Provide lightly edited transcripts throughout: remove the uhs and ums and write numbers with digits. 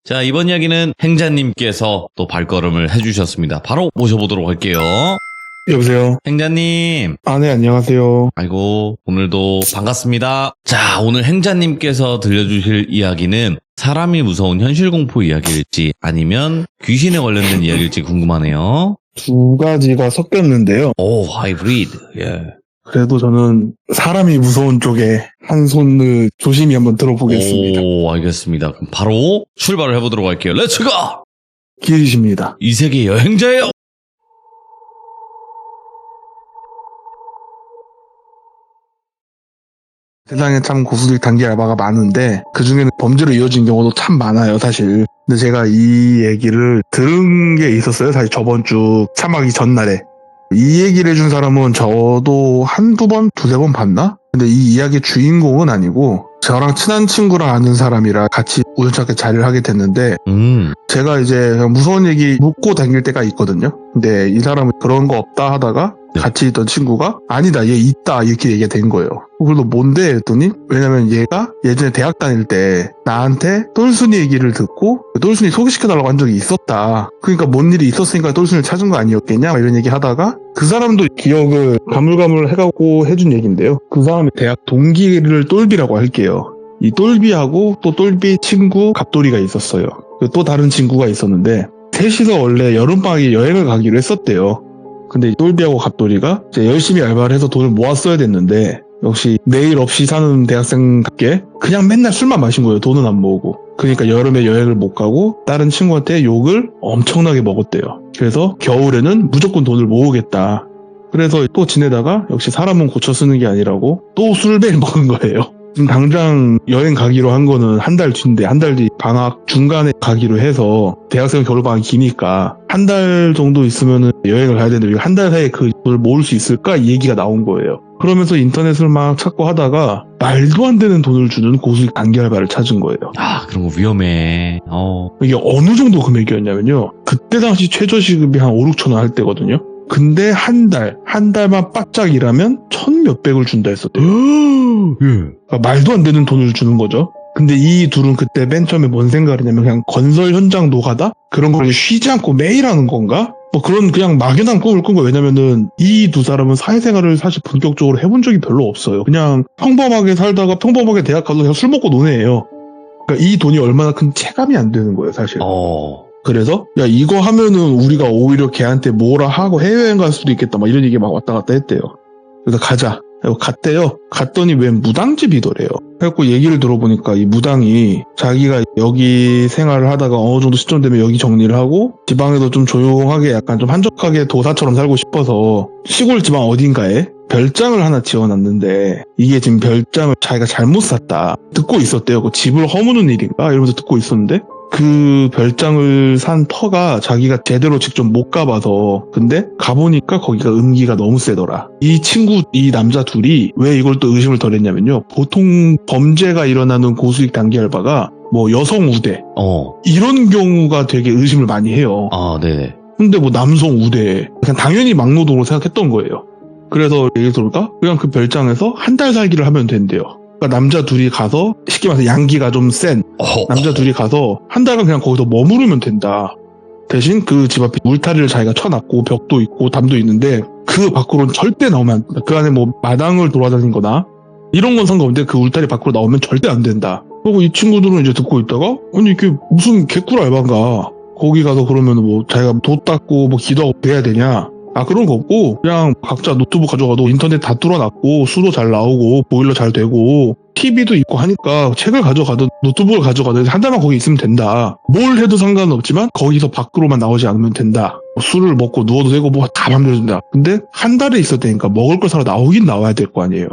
자, 이번 이야기는 행자님께서 또 발걸음을 해주셨습니다. 바로 모셔보도록 할게요. 여보세요? 행자님. 네, 안녕하세요. 아이고, 오늘도 반갑습니다. 자, 오늘 행자님께서 들려주실 이야기는 사람이 무서운 현실공포 이야기일지 아니면 귀신에 관련된 이야기일지 궁금하네요. 두 가지가 섞였는데요. 오, 하이브리드. 예. 그래도 저는 사람이 무서운 쪽에 한 손을 조심히 한번 들어보겠습니다. 오, 알겠습니다. 그럼 바로 출발을 해보도록 할게요. 렛츠고! 길이십니다. 이 세계 여행자예요. 세상에 참 고수들 단기 알바가 많은데 그중에는 범죄로 이어진 경우도 참 많아요, 사실. 근데 제가 이 얘기를 들은 게 있었어요, 사실 저번 주 참하기 전날에. 이 얘기를 해준 사람은 저도 한두 번, 두세 번 봤나? 근데 이 이야기의 주인공은 아니고 저랑 친한 친구랑 아는 사람이라 같이 우연찮게 자리를 하게 됐는데 제가 이제 그냥 무서운 얘기 묻고 다닐 때가 있거든요. 근데 이 사람은 그런 거 없다 하다가 같이 있던 친구가 아니다, 얘 있다 이렇게 얘기가 된 거예요. 그래서 뭔데 했더니 왜냐면 얘가 예전에 대학 다닐 때 나한테 똘순이 얘기를 듣고 똘순이 소개시켜달라고 한 적이 있었다. 그러니까 뭔 일이 있었으니까 똘순이를 찾은 거 아니었겠냐 이런 얘기 하다가 그 사람도 기억을 가물가물 해가고 해준 얘기인데요. 그 사람의 대학 동기를 똘비라고 할게요. 이 똘비하고 또 똘비 친구 갑돌이가 있었어요. 또 다른 친구가 있었는데 셋이서 원래 여름방학에 여행을 가기로 했었대요. 근데 똘비하고 갑돌이가 이제 열심히 알바를 해서 돈을 모았어야 됐는데 역시 내일 없이 사는 대학생답게 그냥 맨날 술만 마신 거예요. 돈은 안 모으고. 그러니까 여름에 여행을 못 가고 다른 친구한테 욕을 엄청나게 먹었대요. 그래서 겨울에는 무조건 돈을 모으겠다. 그래서 또 지내다가 역시 사람은 고쳐 쓰는 게 아니라고 또 술배를 먹은 거예요. 지금 당장 여행 가기로 한 거는 한 달 뒤인데 한 달 뒤 방학 중간에 가기로 해서 대학생 겨울방학이 기니까 한 달 정도 있으면 여행을 가야 되는데 한 달 사이에 그 돈을 모을 수 있을까 이 얘기가 나온 거예요. 그러면서 인터넷을 막 찾고 하다가 말도 안 되는 돈을 주는 고수익 단기 알바를 찾은 거예요. 아, 그런 거 위험해. 이게 어느 정도 금액이었냐면요. 그때 당시 최저시급이 한 5, 6천 원 할 때거든요. 근데 한 달만 바짝 일하면 1,000몇백을 준다 했었대요. 그러니까 말도 안 되는 돈을 주는 거죠. 근데 이 둘은 그때 맨 처음에 뭔 생각을 했냐면 그냥 건설 현장 노가다? 그런 걸 쉬지 않고 매일 하는 건가? 뭐 그런 그냥 막연한 꿈을 꾼 거예요. 왜냐면은 이 두 사람은 사회생활을 사실 본격적으로 해본 적이 별로 없어요. 그냥 평범하게 살다가 평범하게 대학 가서 그냥 술 먹고 노는 애예요. 그러니까 이 돈이 얼마나 큰 체감이 안 되는 거예요, 사실. 그래서 야 이거 하면은 우리가 오히려 걔한테 뭐라 하고 해외여행 갈 수도 있겠다 막 이런 얘기 막 왔다 갔다 했대요. 그래서 가자. 갔대요. 갔더니 웬 무당집이더래요. 그래갖고 얘기를 들어보니까 이 무당이 자기가 여기 생활을 하다가 어느 정도 시점 되면 여기 정리를 하고 지방에도 좀 조용하게 약간 좀 한적하게 도사처럼 살고 싶어서 시골 지방 어딘가에 별장을 하나 지어놨는데 이게 지금 별장을 자기가 잘못 샀다 듣고 있었대요. 그 집을 허무는 일인가 이러면서 듣고 있었는데 그 별장을 산 터가 자기가 제대로 직접 못 가봐서 근데 가보니까 거기가 음기가 너무 세더라. 이 친구 이 남자 둘이 왜 이걸 또 의심을 덜했냐면요. 보통 범죄가 일어나는 고수익 단기 알바가 뭐 여성 우대 이런 경우가 되게 의심을 많이 해요. 네네. 근데 뭐 남성 우대 그냥 당연히 막노동으로 생각했던 거예요. 그래서 얘기 들어볼까? 그냥 그 별장에서 한 달 살기를 하면 된대요. 그러니까 남자 둘이 가서 쉽게 말해서 양기가 좀 센 남자 둘이 가서 한 달간 그냥 거기서 머무르면 된다. 대신 그 집 앞에 울타리를 자기가 쳐놨고 벽도 있고 담도 있는데 그 밖으로는 절대 나오면 안 된다. 그 안에 뭐 마당을 돌아다닌 거나 이런 건 상관없는데 그 울타리 밖으로 나오면 절대 안 된다. 그리고 이 친구들은 이제 듣고 있다가 아니 이게 무슨 개꿀 알바인가. 거기 가서 그러면 뭐 자기가 도 닦고 뭐 기도하고 돼야 되냐. 그런 거 없고 그냥 각자 노트북 가져가도 인터넷 다 뚫어놨고 수도 잘 나오고 보일러 잘 되고 TV도 있고 하니까 책을 가져가든 노트북을 가져가든 한 달만 거기 있으면 된다. 뭘 해도 상관은 없지만 거기서 밖으로만 나오지 않으면 된다. 술을 먹고 누워도 되고 뭐 다 맘대로 된다. 근데 한 달에 있어야 되니까 먹을 걸 사러 나오긴 나와야 될 거 아니에요.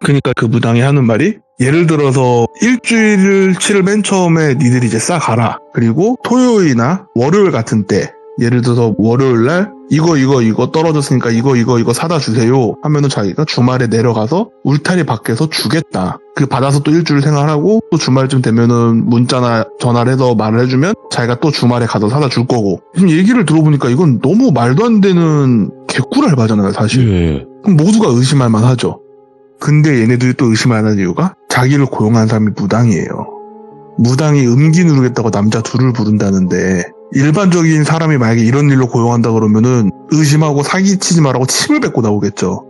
그러니까 그 무당이 하는 말이 예를 들어서 일주일치를 맨 처음에 니들이 이제 싸가라. 그리고 토요일이나 월요일 같은 때 예를 들어서 월요일날 이거 떨어졌으니까 이거 사다 주세요 하면은 자기가 주말에 내려가서 울타리 밖에서 주겠다. 그 받아서 또 일주일 생활하고 또 주말쯤 되면은 문자나 전화를 해서 말을 해주면 자기가 또 주말에 가서 사다 줄 거고. 지금 얘기를 들어보니까 이건 너무 말도 안 되는 개꿀 알바잖아요, 사실. 그럼 모두가 의심할 만하죠. 근데 얘네들이 또 의심하는 이유가 자기를 고용한 사람이 무당이에요. 무당이 음기 누르겠다고 남자 둘을 부른다는데 일반적인 사람이 만약에 이런 일로 고용한다 그러면은 의심하고 사기치지 말라고 침을 뱉고 나오겠죠.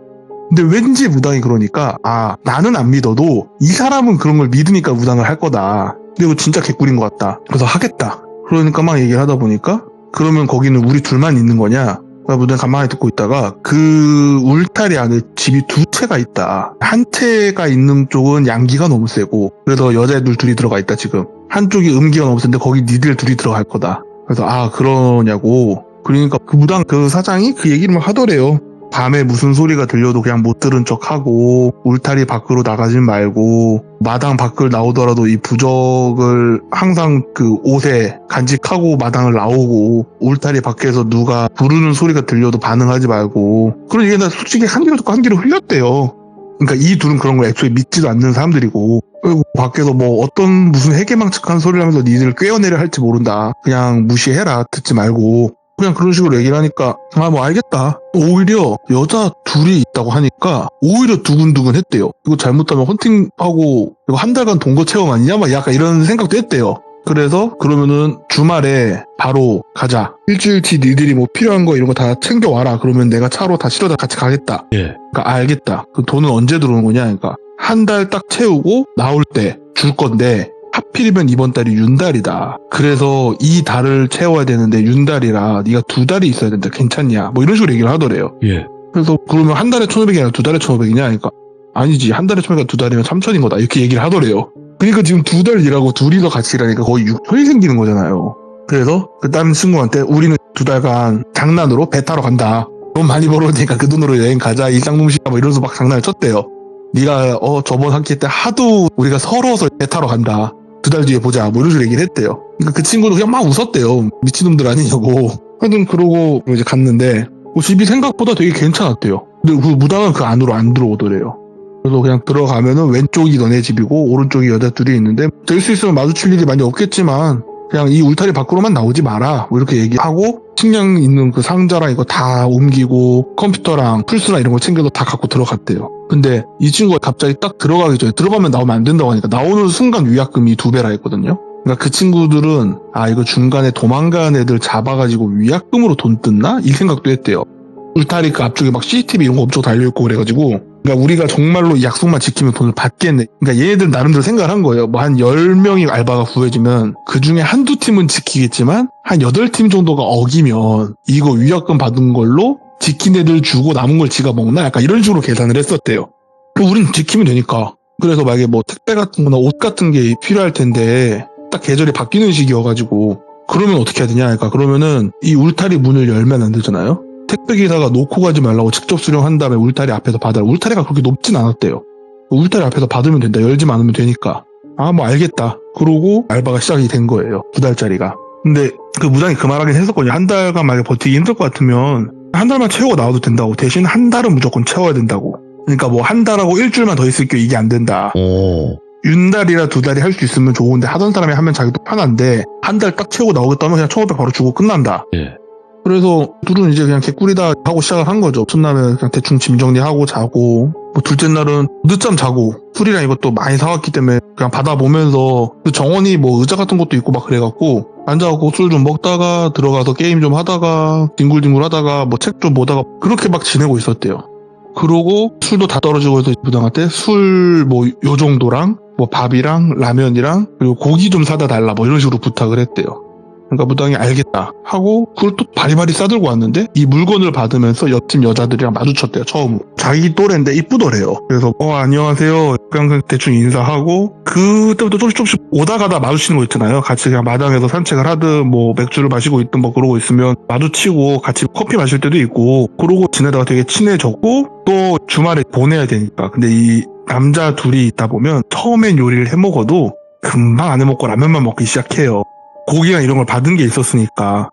근데 왠지 무당이 그러니까 나는 안 믿어도 이 사람은 그런 걸 믿으니까 무당을 할 거다. 근데 이거 진짜 개꿀인 것 같다. 그래서 하겠다. 그러니까 막 얘기를 하다 보니까 그러면 거기는 우리 둘만 있는 거냐? 무당이 가만히 듣고 있다가 그 울타리 안에 집이 두 채가 있다. 한 채가 있는 쪽은 양기가 너무 세고 그래서 여자애들 둘이 들어가 있다 지금. 한쪽이 음기가 너무 센데 거기 니들 둘이 들어갈 거다. 그래서 그러냐고. 그러니까 그 무당 그 사장이 그 얘기를 막 하더래요. 밤에 무슨 소리가 들려도 그냥 못 들은 척하고 울타리 밖으로 나가지 말고 마당 밖을 나오더라도 이 부적을 항상 그 옷에 간직하고 마당을 나오고 울타리 밖에서 누가 부르는 소리가 들려도 반응하지 말고 그런 얘기가 나 솔직히 한 귀로 듣고 한 귀로 흘렸대요. 그러니까 이 둘은 그런 걸 애초에 믿지도 않는 사람들이고 그리고 밖에서 뭐 어떤 무슨 해괴망측한 소리를 하면서 니들 꿰어내려 할지 모른다. 그냥 무시해라. 듣지 말고. 그냥 그런 식으로 얘기를 하니까 뭐 알겠다. 오히려 여자 둘이 있다고 하니까 오히려 두근두근 했대요. 이거 잘못하면 헌팅하고 이거 한 달간 동거 체험 아니냐? 막 약간 이런 생각도 했대요. 그래서 그러면은 주말에 바로 가자. 일주일치 니들이 뭐 필요한 거 이런 거 다 챙겨와라. 그러면 내가 차로 다 실어다 같이 가겠다. 예. 그러니까 알겠다. 그 돈은 언제 들어오는 거냐? 그러니까 한 달 딱 채우고 나올 때 줄 건데 하필이면 이번 달이 윤달이다. 그래서 이 달을 채워야 되는데 윤달이라 네가 두 달이 있어야 된다. 괜찮냐? 뭐 이런 식으로 얘기를 하더래요. 예. 그래서 그러면 한 달에 1,500이 아니라 두 달에 1,500이냐? 그러니까 아니지. 한 달에 1,500이 두 달이면 3,000인 거다. 이렇게 얘기를 하더래요. 그러니까 지금 두 달 일하고 둘이 더 같이 일하니까 거의 6천이 생기는 거잖아요. 그래서 그 다른 친구한테 우리는 두 달간 장난으로 배 타러 간다. 돈 많이 벌어오니까 그 돈으로 여행 가자. 이 쌍놈씨가 뭐 이러면서 막 장난을 쳤대요. 네가 저번 학기 때 하도 우리가 서러워서 배 타러 간다. 두 달 뒤에 보자. 뭐 이런 식으로 얘기를 했대요. 그러니까 그 친구도 그냥 막 웃었대요. 미친놈들 아니냐고. 하여튼 그러고 이제 갔는데 집이 생각보다 되게 괜찮았대요. 근데 그 무당은 그 안으로 안 들어오더래요. 그래서 그냥 들어가면은 왼쪽이 너네 집이고 오른쪽이 여자 둘이 있는데 될 수 있으면 마주칠 일이 많이 없겠지만 그냥 이 울타리 밖으로만 나오지 마라. 뭐 이렇게 얘기하고 식량 있는 그 상자랑 이거 다 옮기고 컴퓨터랑 플스랑 이런 거 챙겨서 다 갖고 들어갔대요. 근데 이 친구가 갑자기 딱 들어가기 전에 들어가면 나오면 안 된다고 하니까 나오는 순간 위약금이 2배라 했거든요. 그러니까 그 친구들은 이거 중간에 도망간 애들 잡아가지고 위약금으로 돈 뜯나? 이 생각도 했대요. 울타리 그 앞쪽에 막 CCTV 이런 거 엄청 달려있고 그래가지고 그러니까 우리가 정말로 이 약속만 지키면 돈을 받겠네. 그러니까 얘네들 나름대로 생각을 한 거예요. 뭐 한 10명이 알바가 구해지면 그 중에 한두 팀은 지키겠지만 한 8팀 정도가 어기면 이거 위약금 받은 걸로 지킨 애들 주고 남은 걸 지가 먹나? 약간 이런 식으로 계산을 했었대요. 우린 지키면 되니까. 그래서 만약에 뭐 택배 같은 거나 옷 같은 게 필요할 텐데 딱 계절이 바뀌는 시기여가지고 그러면 어떻게 해야 되냐? 그러니까 그러면은 이 울타리 문을 열면 안 되잖아요? 택배 기사가 놓고 가지 말라고 직접 수령한 다음에 울타리 앞에서 받아라. 울타리가 그렇게 높진 않았대요. 울타리 앞에서 받으면 된다. 열지만 않으면 되니까. 뭐 알겠다. 그러고 알바가 시작이 된 거예요. 2달짜리가. 근데 그 무당이 그 말하긴 했었거든요. 한 달간 만약에 버티기 힘들 것 같으면 한 달만 채우고 나와도 된다고. 대신 한 달은 무조건 채워야 된다고. 그러니까 뭐 한 달하고 일주일만 더 있을게요. 이게 안 된다. 윤달이라 두 달이 할 수 있으면 좋은데 하던 사람이 하면 자기도 편한데 한 달 딱 채우고 나오겠다 하면 그냥 1,500 바로 주고 끝난다. 예. 그래서 둘은 이제 그냥 개꿀이다 하고 시작을 한 거죠. 첫날은 그냥 대충 짐 정리하고 자고 뭐 둘째 날은 늦잠 자고 술이랑 이것도 많이 사왔기 때문에 그냥 받아보면서 그 정원이 뭐 의자 같은 것도 있고 막 그래갖고 앉아갖고 술 좀 먹다가 들어가서 게임 좀 하다가 뒹굴뒹굴 하다가 뭐 책 좀 보다가 그렇게 막 지내고 있었대요. 그러고 술도 다 떨어지고 해서 부당한테 술 뭐 요 정도랑 뭐 밥이랑 라면이랑 그리고 고기 좀 사다 달라 뭐 이런 식으로 부탁을 했대요. 그러니까 무당이 알겠다 하고 그걸 또 바리바리 싸들고 왔는데 이 물건을 받으면서 옆집 여자들이랑 마주쳤대요. 처음으로. 자기 또래인데 이쁘더래요. 그래서 안녕하세요. 그냥 대충 인사하고 그때부터 조금씩 오다 가다 마주치는 거 있잖아요. 같이 그냥 마당에서 산책을 하든 뭐 맥주를 마시고 있든 뭐 그러고 있으면 마주치고 같이 커피 마실 때도 있고 그러고 지내다가 되게 친해졌고 또 주말에 보내야 되니까. 근데 이 남자 둘이 있다 보면 처음엔 요리를 해먹어도 금방 안 해먹고 라면만 먹기 시작해요. 고기랑 이런 걸 받은 게 있었으니까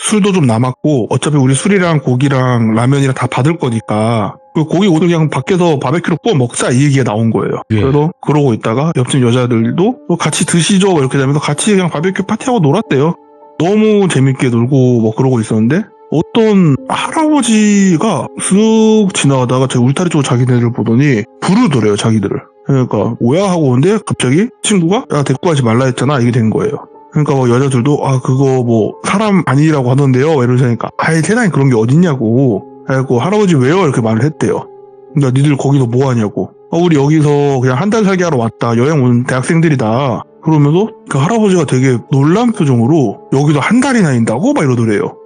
술도 좀 남았고 어차피 우리 술이랑 고기랑 라면이랑 다 받을 거니까 그 고기 오늘 그냥 밖에서 바베큐로 구워 먹자 이 얘기가 나온 거예요. 예. 그래서 그러고 있다가 옆집 여자들도 같이 드시죠 이렇게 되면서 같이 그냥 바베큐 파티하고 놀았대요. 너무 재밌게 놀고 뭐 그러고 있었는데 어떤 할아버지가 쓱 지나가다가 제 울타리 쪽 자기네를 보더니 부르더래요. 자기들을. 그러니까 뭐야 하고 오는데 갑자기 친구가 야 데리고 가지 말라 했잖아 이게 된 거예요. 그러니까 뭐 여자들도 그거 뭐 사람 아니라고 하던데요 이러니까 아예 세상에 그런 게 어딨냐고 그래갖고 할아버지 왜요 이렇게 말을 했대요. 그러니까 니들 거기서 뭐 하냐고 우리 여기서 그냥 한 달 살기 하러 왔다 여행 온 대학생들이다 그러면서 그 할아버지가 되게 놀란 표정으로 여기도 한 달이나 있다고 막 이러더래요.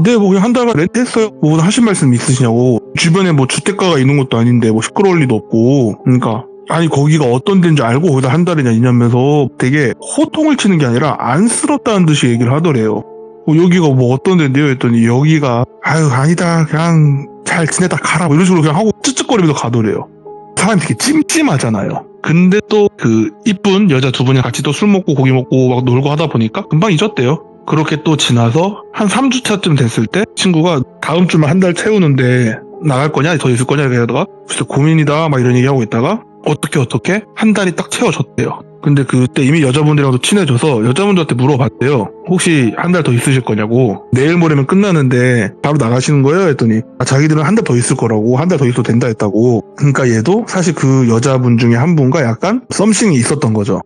네, 뭐 그냥 한 달간 렌트했어요. 뭐 하실 말씀 있으시냐고. 주변에 뭐 주택가가 있는 것도 아닌데 뭐 시끄러울 리도 없고. 그러니까 아니 거기가 어떤 데인지 알고 거기다 한 달이나 있냐면서 되게 호통을 치는 게 아니라 안쓰럽다는 듯이 얘기를 하더래요. 여기가 뭐 어떤 데인데요 했더니 여기가 아니다 그냥 잘 지내다 가라 뭐 이런 식으로 그냥 하고 쯧쯧거리면서 가더래요. 사람이 되게 찜찜하잖아요. 근데 또 그 이쁜 여자 두 분이 같이 또 술 먹고 고기 먹고 막 놀고 하다 보니까 금방 잊었대요. 그렇게 또 지나서 한 3주차쯤 됐을 때 친구가 다음 주만 한 달 채우는데 나갈 거냐 더 있을 거냐 이러다가 진짜 고민이다 막 이런 얘기하고 있다가 어떻게 한 달이 딱 채워졌대요. 근데 그때 이미 여자분들이랑도 친해져서 여자분들한테 물어봤대요. 혹시 한 달 더 있으실 거냐고. 내일 모레면 끝나는데 바로 나가시는 거예요? 했더니 자기들은 한 달 더 있을 거라고 한 달 더 있어도 된다 했다고. 그러니까 얘도 사실 그 여자분 중에 한 분과 약간 썸씽이 있었던 거죠.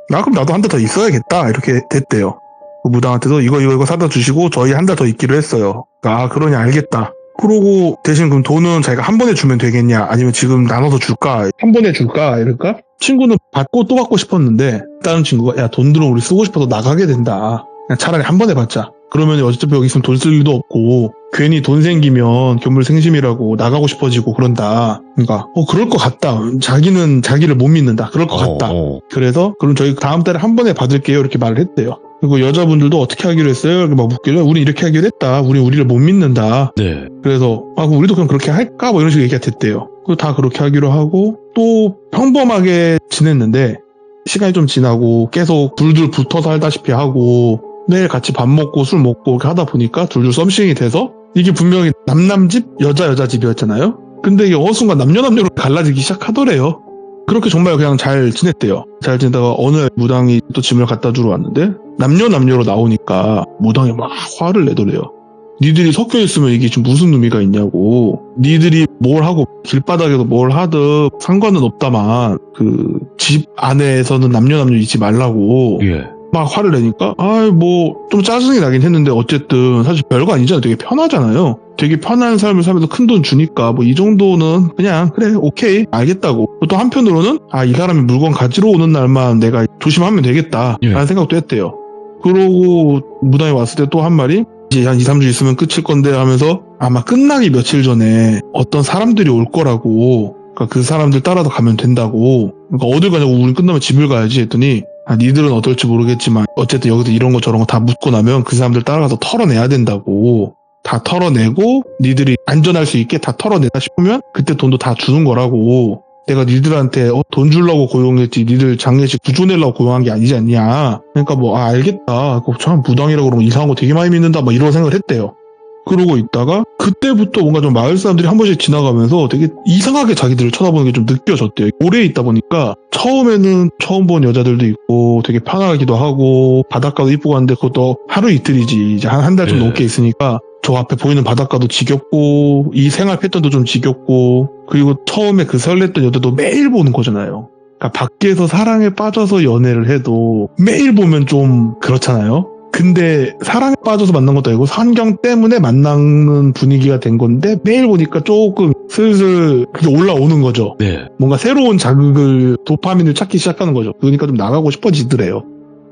그럼 나도 한 달 더 있어야겠다 이렇게 됐대요. 그 무당한테도 이거 사다 주시고 저희 한 달 더 있기로 했어요. 그러냐 알겠다. 그러고 대신 그럼 돈은 자기가 한 번에 주면 되겠냐 아니면 지금 나눠서 줄까 한 번에 줄까 이럴까? 친구는 받고 또 받고 싶었는데 다른 친구가 야 돈 들어 우리 쓰고 싶어서 나가게 된다. 그냥 차라리 한 번에 받자. 그러면 어차피 여기 있으면 돈 쓸 일도 없고 괜히 돈 생기면 견물생심이라고 나가고 싶어지고 그런다. 그러니까 그럴 것 같다. 자기는 자기를 못 믿는다. 그럴 것 같다. 그래서 그럼 저희 다음 달에 한 번에 받을게요 이렇게 말을 했대요. 그리고 여자분들도 어떻게 하기로 했어요? 이렇게 막 묻길래 우리 이렇게 하기로 했다. 우리를 못 믿는다. 네. 그래서 그럼 우리도 그럼 그렇게 할까? 뭐 이런 식으로 얘기가 됐대요. 그리고 다 그렇게 하기로 하고 또 평범하게 지냈는데 시간이 좀 지나고 계속 둘둘 붙어 살다시피 하고 매일 같이 밥 먹고 술 먹고 이렇게 하다 보니까 둘둘 썸씽이 돼서 이게 분명히 남집 여자 집이었잖아요. 근데 이게 어느 순간 남녀로 갈라지기 시작하더래요. 그렇게 정말 그냥 잘 지냈대요. 잘 지내다가 어느 날 무당이 또 짐을 갖다 주러 왔는데 남녀로 나오니까 무당이 막 화를 내더래요. 니들이 섞여 있으면 이게 지금 무슨 의미가 있냐고. 니들이 뭘 하고 길바닥에서 뭘 하든 상관은 없다만 그 집 안에서는 남녀 있지 말라고. 예. 막 화를 내니까 뭐 좀 짜증이 나긴 했는데 어쨌든 사실 별거 아니잖아요. 되게 편하잖아요. 되게 편한 삶을 살면서 큰돈 주니까 뭐 이 정도는 그냥 그래 오케이 알겠다고. 또 한편으로는 이 사람이 물건 가지러 오는 날만 내가 조심하면 되겠다 라는 생각도 했대요. 그러고 무당이 왔을 때 또 한 말이 이제 한 2, 3주 있으면 끝일 건데 하면서 아마 끝나기 며칠 전에 어떤 사람들이 올 거라고. 그러니까 그 사람들 따라서 가면 된다고. 그러니까 어딜 가냐고 우린 끝나면 집을 가야지 했더니 니들은 어떨지 모르겠지만 어쨌든 여기서 이런 거 저런 거 다 묻고 나면 그 사람들 따라가서 털어내야 된다고. 다 털어내고 니들이 안전할 수 있게 다 털어내다 싶으면 그때 돈도 다 주는 거라고. 내가 니들한테 돈 주려고 고용했지 니들 장례식 구조내려고 고용한 게 아니지 않냐. 그러니까 알겠다. 참 무당이라고 그러면 이상한 거 되게 많이 믿는다 이런 생각을 했대요. 그러고 있다가 그때부터 뭔가 좀 마을 사람들이 한 번씩 지나가면서 되게 이상하게 자기들을 쳐다보는 게 좀 느껴졌대요. 오래 있다 보니까 처음에는 처음 본 여자들도 있고 되게 편하기도 하고 바닷가도 이쁘고 한데 그것도 하루 이틀이지 이제 한 달 좀 넘게 있으니까 저 앞에 보이는 바닷가도 지겹고 이 생활 패턴도 좀 지겹고 그리고 처음에 그 설렜던 여자도 매일 보는 거잖아요. 그러니까 밖에서 사랑에 빠져서 연애를 해도 매일 보면 좀 그렇잖아요. 근데 사랑에 빠져서 만난 것도 아니고 환경 때문에 만나는 분위기가 된 건데 매일 보니까 조금 슬슬 그게 올라오는 거죠. 네. 뭔가 새로운 자극을 도파민을 찾기 시작하는 거죠. 그러니까 좀 나가고 싶어지더래요.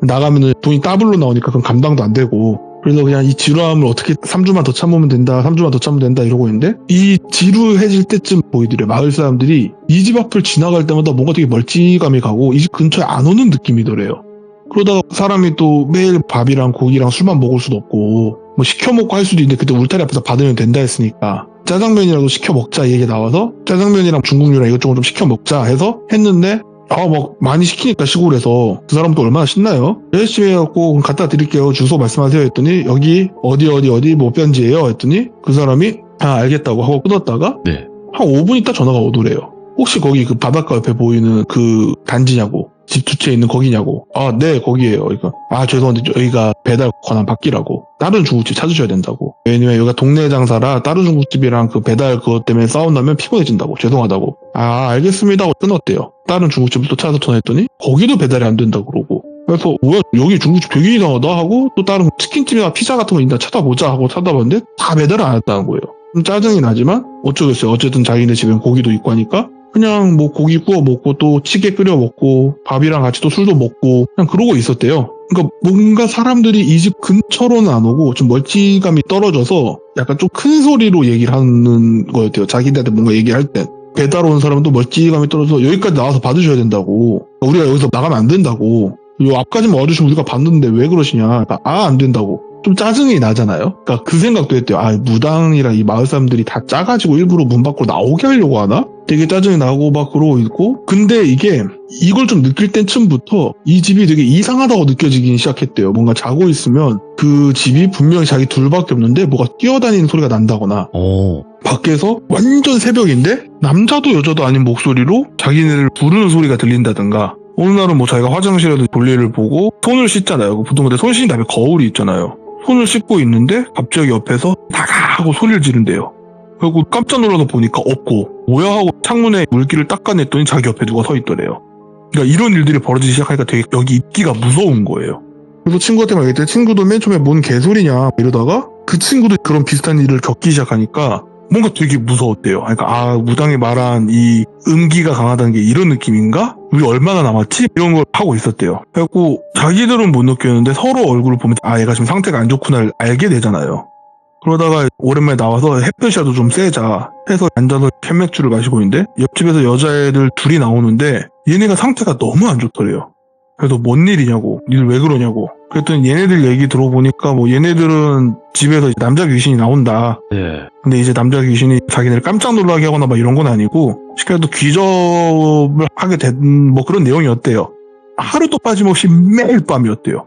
나가면은 돈이 더블로 나오니까 그건 감당도 안 되고 그래서 그냥 이 지루함을 어떻게 3주만 더 참으면 된다 3주만 더 참으면 된다 이러고 있는데 이 지루해질 때쯤 보이더래요. 마을 사람들이 이 집 앞을 지나갈 때마다 뭔가 되게 멀찌감이 가고 이 집 근처에 안 오는 느낌이더래요. 그러다가 사람이 또 매일 밥이랑 고기랑 술만 먹을 수도 없고 뭐 시켜 먹고 할 수도 있는데 그때 울타리 앞에서 받으면 된다 했으니까 짜장면이라도 시켜 먹자 얘기 나와서 짜장면이랑 중국 요리랑 이것저것 좀 시켜 먹자 해서 했는데 많이 시키니까 시골에서 그 사람도 얼마나 신나요? 열심히 해갖고 그럼 갖다 드릴게요 주소 말씀하세요 했더니 여기 어디 뭐 편지예요 했더니 그 사람이 알겠다고 하고 끊었다가 한 5분 있다 전화가 오더래요. 혹시 거기 그 바닷가 옆에 보이는 그 단지냐고 집 두 채 있는 거기냐고. 네 거기에요. 그러니까 죄송한데 저희가 배달 권한 받기라고 다른 중국집 찾으셔야 된다고. 왜냐면 여기가 동네 장사라 다른 중국집이랑 그 배달 그것 때문에 싸운다면 피곤해진다고. 죄송하다고. 아 알겠습니다 하고 끊었대요. 다른 중국집을 또 찾아서 전화했더니 거기도 배달이 안 된다 그러고, 그래서 뭐야 여기 중국집 되게 이상하다 하고 또 다른 치킨집이나 피자 같은 거 있나 찾아보자 하고 찾아봤는데 다 배달을 안 했다는 거예요. 좀 짜증이 나지만 어쩌겠어요. 어쨌든 자기네 집엔 고기도 있고 하니까 그냥 뭐 고기 구워 먹고 또 찌개 끓여 먹고 밥이랑 같이 또 술도 먹고 그냥 그러고 있었대요. 그러니까 뭔가 사람들이 이 집 근처로는 안 오고 좀 멀찌감이 떨어져서 약간 좀 큰 소리로 얘기를 하는 거였대요. 자기네한테 뭔가 얘기할 때. 배달 온 사람도 멀찌감이 떨어져서 여기까지 나와서 받으셔야 된다고. 우리가 여기서 나가면 안 된다고. 요 앞까지만 와주시면 우리가 받는데 왜 그러시냐. 안 된다고. 좀 짜증이 나잖아요. 그러니까 그 생각도 했대요. 무당이랑 이 마을 사람들이 다 짜가지고 일부러 문 밖으로 나오게 하려고 하나? 되게 짜증이 나고 막 그러고 있고. 근데 이게 이걸 좀 느낄 때쯤부터 이 집이 되게 이상하다고 느껴지긴 시작했대요. 뭔가 자고 있으면 그 집이 분명히 자기 둘밖에 없는데 뭐가 뛰어다니는 소리가 난다거나 밖에서 완전 새벽인데 남자도 여자도 아닌 목소리로 자기네를 부르는 소리가 들린다든가, 어느 날은 뭐 자기가 화장실에서 볼일을 보고 손을 씻잖아요. 보통 근데 손 씻는 다음에 거울이 있잖아요. 손을 씻고 있는데 갑자기 옆에서 나가 하고 소리를 지른대요. 그리고 깜짝 놀라서 보니까 없고 뭐야 하고 창문에 물기를 닦아냈더니 자기 옆에 누가 서 있더래요. 그러니까 이런 일들이 벌어지기 시작하니까 되게 여기 있기가 무서운 거예요. 그래서 친구한테 말했더니 친구도 맨 처음에 뭔 개소리냐 이러다가 그 친구도 그런 비슷한 일을 겪기 시작하니까 뭔가 되게 무서웠대요. 그러니까 무당이 말한 이 음기가 강하다는 게 이런 느낌인가? 우리 얼마나 남았지? 이런 걸 하고 있었대요. 그래갖고 자기들은 못 느꼈는데 서로 얼굴을 보면 얘가 지금 상태가 안 좋구나를 알게 되잖아요. 그러다가 오랜만에 나와서 햇볕이라도 좀 쐬자 해서 앉아서 캔맥주를 마시고 있는데 옆집에서 여자애들 둘이 나오는데 얘네가 상태가 너무 안 좋더래요. 그래서 뭔 일이냐고, 니들 왜 그러냐고. 그랬더니 얘네들 얘기 들어보니까 뭐 얘네들은 집에서 남자 귀신이 나온다. 근데 이제 남자 귀신이 자기네를 깜짝 놀라게 하거나 막 이런 건 아니고 시켜도 귀접을 하게 된 뭐 그런 내용이었대요. 하루도 빠짐없이 매일 밤이었대요.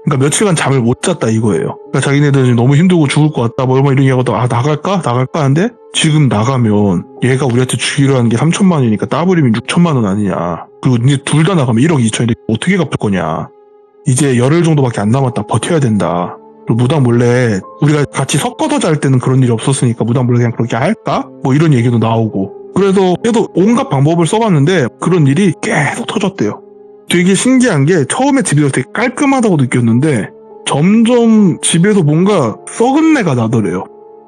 그러니까 며칠간 잠을 못 잤다 이거예요. 그러니까 자기네들은 너무 힘들고 죽을 것 같다 뭐 이런 얘기하고 나갈까 하는데 지금 나가면 얘가 우리한테 주기로 하는 게 3천만 원이니까 따블이면 6천만 원 아니냐. 그리고 이제 둘 다 나가면 1억 2천인데 어떻게 갚을 거냐. 이제 열흘 정도밖에 안 남았다. 버텨야 된다. 그리고 무당 몰래 우리가 같이 섞어서 잘 때는 그런 일이 없었으니까 무당 몰래 그냥 그렇게 할까? 뭐 이런 얘기도 나오고. 그래서 계속 온갖 방법을 써봤는데 그런 일이 계속 터졌대요. 되게 신기한 게 처음에 집에서 되게 깔끔하다고 느꼈는데 점점 집에서 뭔가 썩은 내가 나더래요.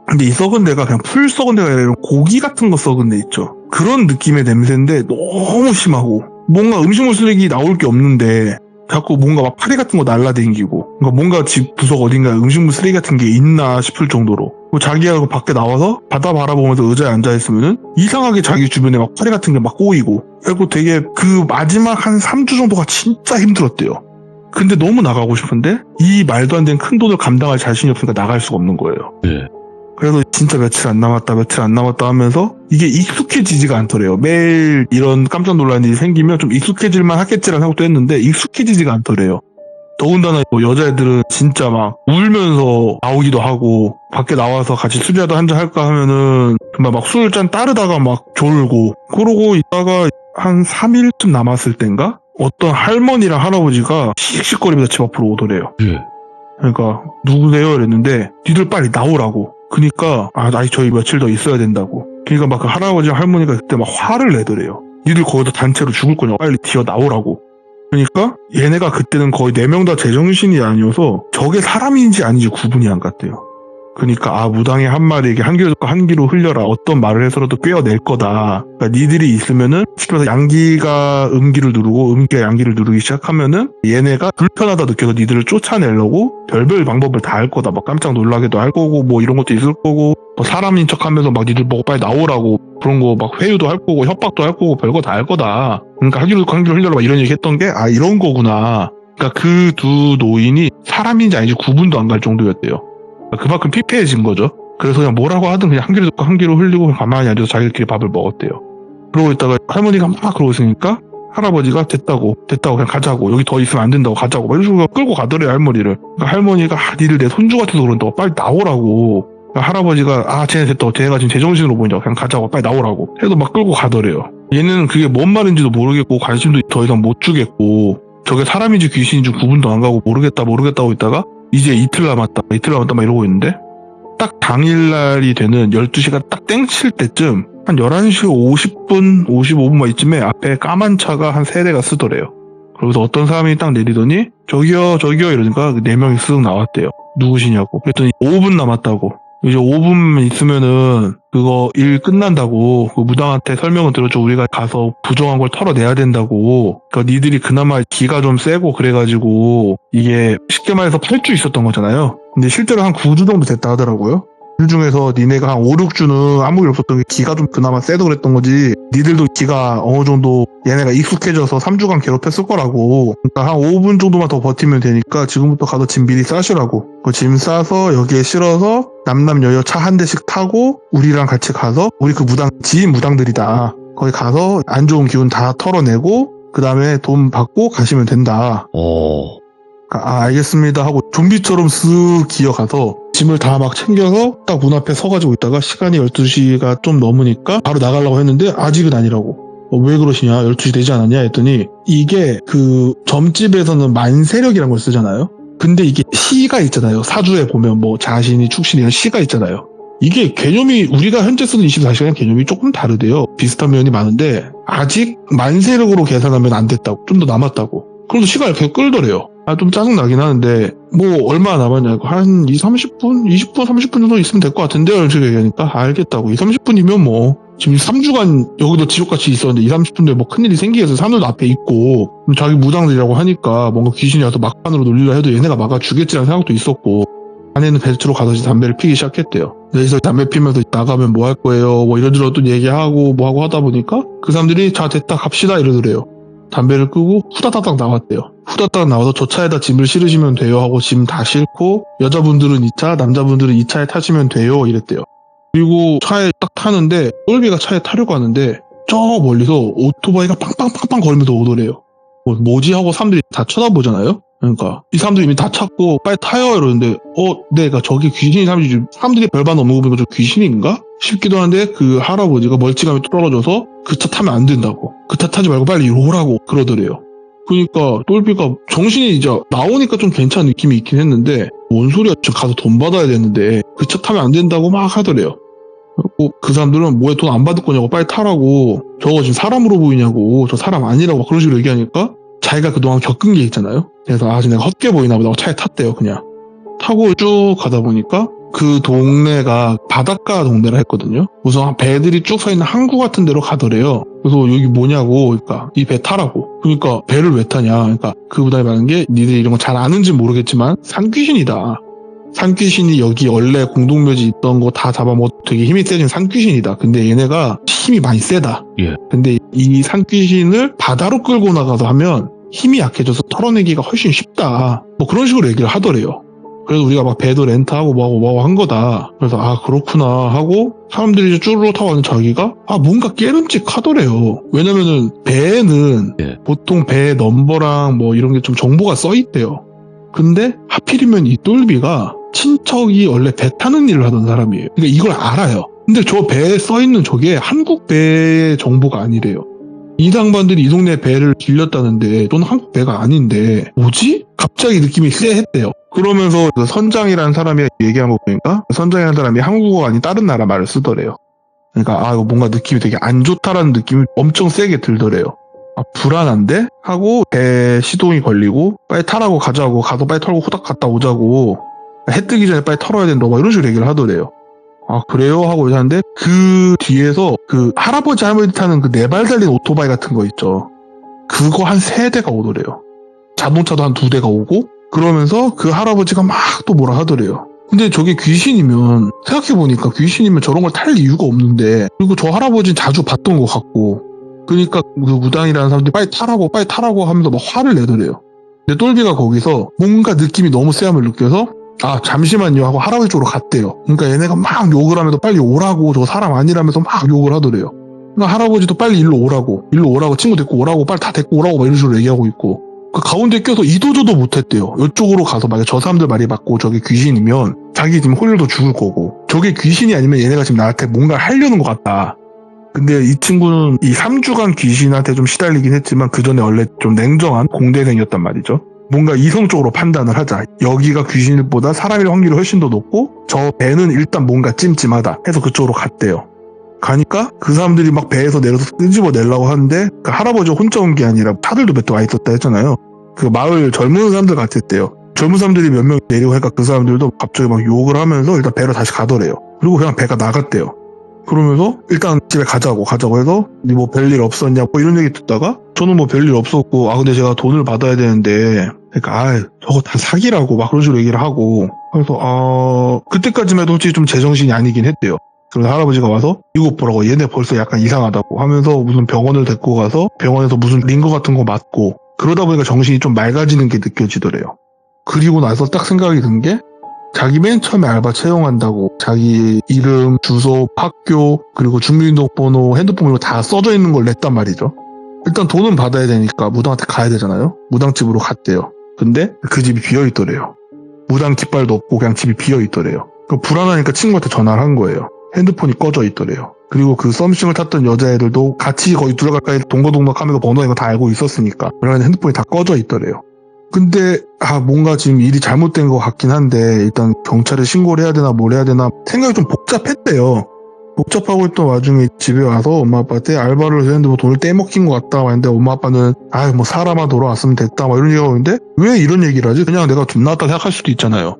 근데 이 썩은 내가 그냥 풀 썩은 내가 아니라 이런 고기 같은 거 썩은 내 있죠. 그런 느낌의 냄새인데 너무 심하고 뭔가 음식물 쓰레기 나올 게 없는데 자꾸 뭔가 막 파리 같은 거 날라다니고, 그러니까 뭔가 집 구석 어딘가에 음식물 쓰레기 같은 게 있나 싶을 정도로. 자기가 밖에 나와서 바다 바라보면서 의자에 앉아있으면은 이상하게 자기 주변에 막 파리 같은 게 막 꼬이고. 그리고 되게 그 마지막 한 3주 정도가 진짜 힘들었대요. 근데 너무 나가고 싶은데 이 말도 안 되는 큰 돈을 감당할 자신이 없으니까 나갈 수가 없는 거예요. 그래서 진짜 며칠 안 남았다 하면서 이게 익숙해지지가 않더래요. 매일 이런 깜짝 놀라는 일이 생기면 좀 익숙해질만 하겠지라는 생각도 했는데 익숙해지지가 않더래요. 더군다나 여자애들은 진짜 막 울면서 나오기도 하고 밖에 나와서 같이 술이라도 한잔 할까 하면은 정말 막 술잔 따르다가 막 졸고, 그러고 있다가 한 3일쯤 남았을 땐가 어떤 할머니랑 할아버지가 씩씩거리면서 집 앞으로 오더래요. 그러니까 누구세요? 이랬는데 니들 빨리 나오라고. 그니까 아직 저희 며칠 더 있어야 된다고. 그러니까 막 그 할아버지랑 할머니가 그때 막 화를 내더래요. 니들 거기서 단체로 죽을 거냐, 빨리 튀어 나오라고. 그러니까 얘네가 그때는 거의 4명 다 제정신이 아니어서 저게 사람인지 아닌지 구분이 안 갔대요. 그러니까 무당의 한 말에게 한 귀로 흘려라. 어떤 말을 해서라도 꿰어낼 거다. 그러니까 니들이 있으면은 시켜서 양기가 음기를 누르고 음기가 양기를 누르기 시작하면은 얘네가 불편하다 느껴서 니들을 쫓아내려고 별별 방법을 다 할 거다. 막 깜짝 놀라게도 할 거고 뭐 이런 것도 있을 거고 뭐 사람인 척하면서 막 니들 보고 빨리 나오라고 그런 거 막 회유도 할 거고 협박도 할 거고 별거 다 할 거다. 그러니까 한 귀로 흘려라 막 이런 얘기 했던 게 이런 거구나. 그러니까 그 두 노인이 사람인지 아닌지 구분도 안 갈 정도였대요. 그만큼 피폐해진 거죠. 그래서 그냥 뭐라고 하든 그냥 한 귀로 듣고 한 귀로 흘리고 가만히 앉아서 자기들끼리 밥을 먹었대요. 그러고 있다가 할머니가 막 그러고 있으니까 할아버지가 됐다고 그냥 가자고, 여기 더 있으면 안 된다고 가자고 막 이런 식으로 끌고 가더래요 할머니를. 그러니까 할머니가 니들 내 손주 같아서 그런다고 빨리 나오라고. 그러니까 할아버지가 쟤네 됐다고, 쟤가 지금 제정신으로 보인다고 그냥 가자고 빨리 나오라고 해도 막 끌고 가더래요. 얘네는 그게 뭔 말인지도 모르겠고 관심도 더 이상 못 주겠고 저게 사람인지 귀신인지 구분도 안 가고 모르겠다고 있다가 이제 이틀 남았다 막 이러고 있는데 딱 당일날이 되는 12시가 딱 땡칠 때쯤 한 11시 50분, 55분 뭐 이쯤에 앞에 까만 차가 한 3대가 쓰더래요. 그래서 어떤 사람이 딱 내리더니 저기요 이러니까 4명이 쓱 나왔대요. 누구시냐고. 그랬더니 5분 남았다고. 이제 5분만 있으면은 그거 일 끝난다고. 그 무당한테 설명을 들었죠. 우리가 가서 부정한 걸 털어내야 된다고. 그러니까 니들이 그나마 기가 좀 세고 그래가지고 이게 쉽게 말해서 8주 있었던 거잖아요. 근데 실제로 한 9주 정도 됐다 하더라고요. 그 중에서 니네가 한 5, 6주는 아무 일 없었던 게 기가 좀 그나마 세도 그랬던 거지. 니들도 기가 어느 정도 얘네가 익숙해져서 3주간 괴롭혔을 거라고. 그러니까 한 5분 정도만 더 버티면 되니까 지금부터 가서 짐 미리 싸시라고. 그 짐 싸서 여기에 실어서 남남여여 차 한 대씩 타고 우리랑 같이 가서 우리 그 무당 지인 무당들이다. 거기 가서 안 좋은 기운 다 털어내고 그 다음에 돈 받고 가시면 된다. 알겠습니다 하고 좀비처럼 쓱 기어가서 짐을 다 막 챙겨서 딱 문 앞에 서가지고 있다가 시간이 12시가 좀 넘으니까 바로 나가려고 했는데 아직은 아니라고. 왜 그러시냐? 12시 되지 않았냐? 했더니 이게 그 점집에서는 만세력이라는 걸 쓰잖아요. 근데 이게 시가 있잖아요. 사주에 보면 뭐 자신이 축신 이런 시가 있잖아요. 이게 개념이 우리가 현재 쓰는 24시간 개념이 조금 다르대요. 비슷한 면이 많은데 아직 만세력으로 계산하면 안 됐다고. 좀 더 남았다고. 그래서 시간을 계속 끌더래요. 좀 짜증나긴 하는데 뭐 얼마나 남았냐고. 한 30분? 20분? 30분 정도 있으면 될 것 같은데 이렇게 얘기하니까 알겠다고. 30분이면 뭐 지금 3주간 여기도 지옥같이 있었는데 30분대 뭐 큰일이 생기겠어. 사람들도 앞에 있고 자기 무당들이라고 하니까 뭔가 귀신이 와서 막판으로 놀리려 해도 얘네가 막아주겠지라는 생각도 있었고 아내는 벨트로 가서 담배를 피기 시작했대요. 여기서 담배 피면서 나가면 뭐 할 거예요 뭐 이런저런 또 얘기하고 뭐 하고 하다 보니까 그 사람들이 자 됐다 갑시다 이러더래요. 담배를 끄고 후다다닥 나왔대요. 후다닥 나와서 저 차에다 짐을 실으시면 돼요 하고 짐 다 싣고 여자분들은 2차 남자분들은 2차에 타시면 돼요 이랬대요. 그리고 차에 딱 타는데 똘비가 차에 타려고 하는데 저 멀리서 오토바이가 빵빵빵빵 거리면서 오더래요. 뭐지 하고 사람들이 다 쳐다보잖아요. 그러니까 이 사람들이 이미 다 찾고 빨리 타요 이러는데 내가 저기 귀신이 사람들이 별반 없는 거 보니까 저 귀신인가 싶기도 한데 그 할아버지가 멀찌감이 떨어져서 그 차 타면 안 된다고. 그 차 타지 말고 빨리 오라고 그러더래요. 그러니까 똘비가 정신이 이제 나오니까 좀 괜찮은 느낌이 있긴 했는데 뭔 소리야 저 가서 돈 받아야 되는데 그 차 타면 안 된다고 막 하더래요. 그리고 그 사람들은 뭐에 돈 안 받을 거냐고 빨리 타라고. 저거 지금 사람으로 보이냐고. 저 사람 아니라고 그런 식으로 얘기하니까 자기가 그동안 겪은 게 있잖아요. 그래서 내가 헛게 보이나 보다 하고 차에 탔대요. 그냥 타고 쭉 가다 보니까 그 동네가 바닷가 동네라 했거든요. 우선 배들이 쭉 서 있는 항구 같은 데로 가더래요. 그래서 여기 뭐냐고. 그러니까 이 배 타라고. 그러니까 배를 왜 타냐. 그러니까 그 부담이 많은 게 니들이 이런 거 잘 아는지 모르겠지만 산귀신이다. 산귀신이 여기 원래 공동묘지 있던 거 다 잡아먹고 되게 힘이 세진 산귀신이다. 근데 얘네가 힘이 많이 세다. 예. 근데 이 산귀신을 바다로 끌고 나가서 하면 힘이 약해져서 털어내기가 훨씬 쉽다. 뭐 그런 식으로 얘기를 하더래요. 그래서 우리가 막 배도 렌트하고 뭐하고 한 거다. 그래서 그렇구나 하고 사람들이 이제 쭈르륵 타고 왔는 자기가 뭔가 깨름직하더래요. 왜냐면은 배에는 보통 배 넘버랑 뭐 이런 게 좀 정보가 써 있대요. 근데 하필이면 이 똘비가 친척이 원래 배 타는 일을 하던 사람이에요. 그러니까 이걸 알아요. 근데 저 배에 써있는 저게 한국 배의 정보가 아니래요. 이 양반들이 이 동네 배를 빌렸다는데 넌 한국 배가 아닌데 뭐지? 갑자기 느낌이 쎄했대요. 그러면서 그 선장이라는 사람이 얘기한 거 보니까 선장이라는 사람이 한국어가 아닌 다른 나라 말을 쓰더래요. 그러니까 이거 뭔가 느낌이 되게 안 좋다라는 느낌이 엄청 세게 들더래요. 불안한데? 하고 배 시동이 걸리고 빨리 타라고 가자고 가서 빨리 털고 후딱 갔다 오자고 해 뜨기 전에 빨리 털어야 된다 막 이런 식으로 얘기를 하더래요. 그래요? 하고 하는데 그 뒤에서 그 할아버지 할머니 타는 그 4발 달린 오토바이 같은 거 있죠. 그거 한 3대가 오더래요. 자동차도 한 2대가 오고 그러면서 그 할아버지가 막 또 뭐라 하더래요. 근데 저게 귀신이면 생각해보니까 귀신이면 저런 걸 탈 이유가 없는데 그리고 저 할아버지는 자주 봤던 것 같고 그러니까 그 무당이라는 사람들이 빨리 타라고 하면서 막 화를 내더래요. 근데 똘비가 거기서 뭔가 느낌이 너무 쎄함을 느껴서 잠시만요 하고 할아버지 쪽으로 갔대요. 그러니까 얘네가 막 욕을 하면서 빨리 오라고 저 사람 아니라면서 막 욕을 하더래요. 그러니까 할아버지도 빨리 일로 오라고 친구 데리고 오라고 빨리 다 데리고 오라고 막 이런 식으로 얘기하고 있고 그 가운데 껴서 이도저도 못했대요. 이쪽으로 가서 만약 저 사람들 말이 맞고 저게 귀신이면 자기 지금 홀려도 죽을 거고 저게 귀신이 아니면 얘네가 지금 나한테 뭔가 하려는 것 같다. 근데 이 친구는 이 3주간 귀신한테 좀 시달리긴 했지만 그 전에 원래 좀 냉정한 공대생이었단 말이죠. 뭔가 이성적으로 판단을 하자. 여기가 귀신보다 사람일 확률이 훨씬 더 높고 저 배는 일단 뭔가 찜찜하다 해서 그쪽으로 갔대요. 가니까 그 사람들이 막 배에서 내려서 끄집어 내려고 하는데 그 할아버지가 혼자 온 게 아니라 차들도 몇 대 와 있었다 했잖아요. 그 마을 젊은 사람들 같았대요. 젊은 사람들이 몇 명 내리고 하니까 그 사람들도 갑자기 막 욕을 하면서 일단 배로 다시 가더래요. 그리고 그냥 배가 나갔대요. 그러면서 일단 집에 가자고 해서 니 뭐 별일 없었냐 뭐 이런 얘기 듣다가 저는 뭐 별일 없었고 근데 제가 돈을 받아야 되는데 그러니까 저거 다 사기라고 막 그런 식으로 얘기를 하고 그래서 그때까지만 해도 솔직히 좀 제정신이 아니긴 했대요. 그래서 할아버지가 와서 이거 보라고 얘네 벌써 약간 이상하다고 하면서 무슨 병원을 데리고 가서 병원에서 무슨 링거 같은 거 맞고 그러다 보니까 정신이 좀 맑아지는 게 느껴지더래요. 그리고 나서 딱 생각이 든 게 자기 맨 처음에 알바 채용한다고 자기 이름, 주소, 학교, 그리고 주민등록번호, 핸드폰 번호 다 써져 있는 걸 냈단 말이죠. 일단 돈은 받아야 되니까 무당한테 가야 되잖아요. 무당집으로 갔대요. 근데 그 집이 비어있더래요. 무당 깃발도 없고 그냥 집이 비어있더래요. 불안하니까 친구한테 전화를 한 거예요. 핸드폰이 꺼져 있더래요. 그리고 그 썸씽을 탔던 여자애들도 같이 거의 둘 가까이 동거동락하면서 번호 이거 다 알고 있었으니까 그러면 핸드폰이 다 꺼져 있더래요. 근데 뭔가 지금 일이 잘못된 것 같긴 한데 일단 경찰에 신고를 해야 되나 뭘 해야 되나 생각이 좀 복잡했대요. 복잡하고 있던 와중에 집에 와서 엄마 아빠한테 알바를 했는데 뭐 돈을 떼먹힌 것 같다 했는데 엄마 아빠는 뭐 사람아 돌아왔으면 됐다 막 이런 얘기가 오는데 왜 이런 얘기를 하지? 그냥 내가 돈 나왔다 생각할 수도 있잖아요.